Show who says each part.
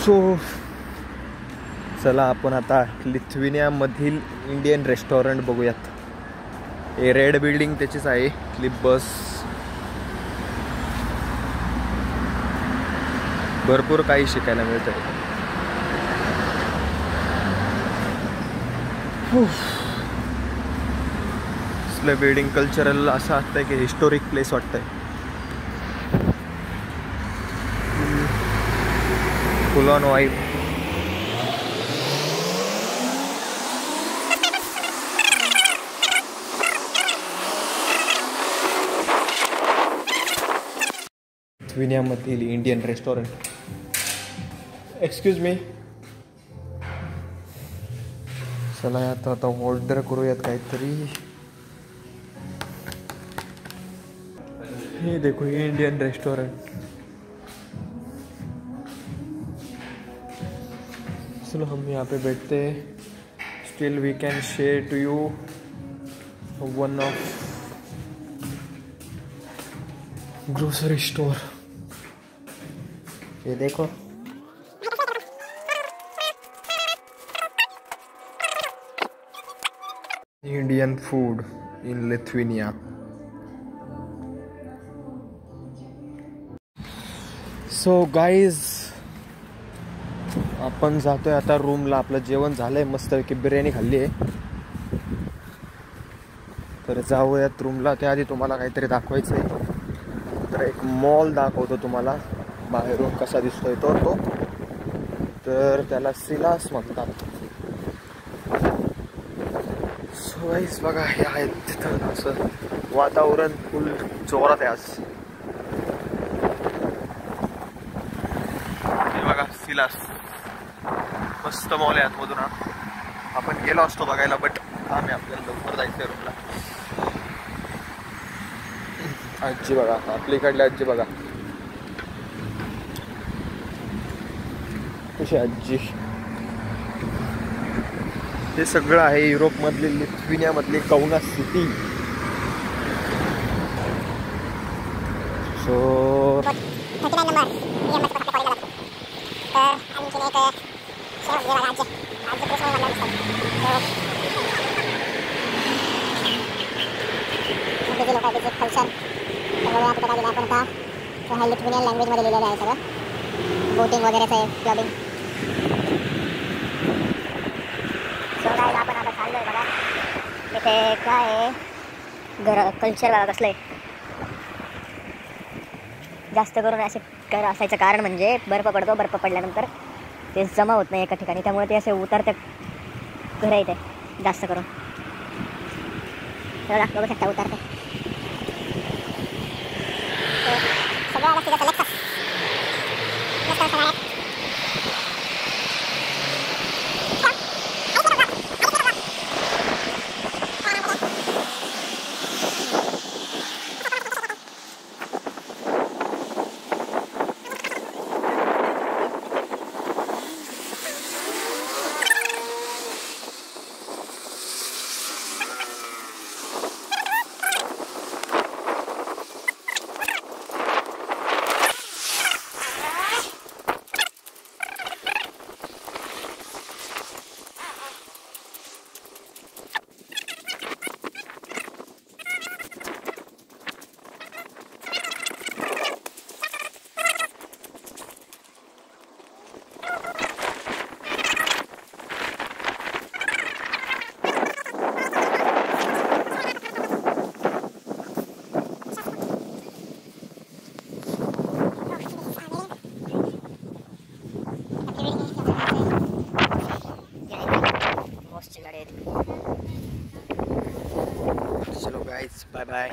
Speaker 1: So चला आपण आता लिथुएनियामधील इंडियन रेस्टॉरंट बघूयात. हे रेड बिल्डिंग त्याचीच आहे, लिबस. भरपूर काही शिकायला मिळतं. असलं बिल्डिंग कल्चरल असं वाटतंय की हिस्टोरिक प्लेस वाटतंय. Full on vibe. लिथुएनियामधील इंडियन रेस्टॉरंट. Excuse me. चला आता ऑर्डर करूयात काहीतरी. ये देखो ये इंडियन रेस्टोरेंट. चलो हम यहाँ पे बैठते हैं. Still we can share to you one of grocery store. ये देखो Indian food in Lithuania. So guys आपण जातोय आता रूमला. आपलं जेवण झालंय, मस्तपैकी बिर्याणी खाल्ली आहे. तर जाऊयात रूमला. त्याआधी तुम्हाला काहीतरी दाखवायचं आहे. तर एक मॉल दाखवतो तुम्हाला बाहेरून कसा दिसतोय तो. तर त्याला सिलास म्हणतात. सो गाईज बघा हे आहेत तिथं. असं वातावरण फुल जोरात आहे आज. बघा सिलास मस्त मॉल आहे आतमधून. आपण गेलो असतो बघायला, बट आम्ही आपल्याला लवकर जायचंय रूमला. आजी बघा, आपलीकडली आजी बघा कशी आजी. हे सगळं आहे युरोपमधली, लिथुएनियामधली कौना सिटी. सो लिथुएनियन लँग्वेजमध्ये लिहिलेलं आहे सगळं. बोटिंग वगैरेचं आहे, क्लबिंग. सो गाईज आपण आता चाललोय बघा. इथे काय आहे कल्चर बघा कसलं आहे. जास्त करून असे असायचं कारण म्हणजे बर्फ पडतो, बर्फ पडल्यानंतर ते जमा होत नाही एका ठिकाणी, त्यामुळे ते असे उतरते घर येते जास्त करून. बघू शकता उतरते सगळं. चलो गाइस बाय बाय.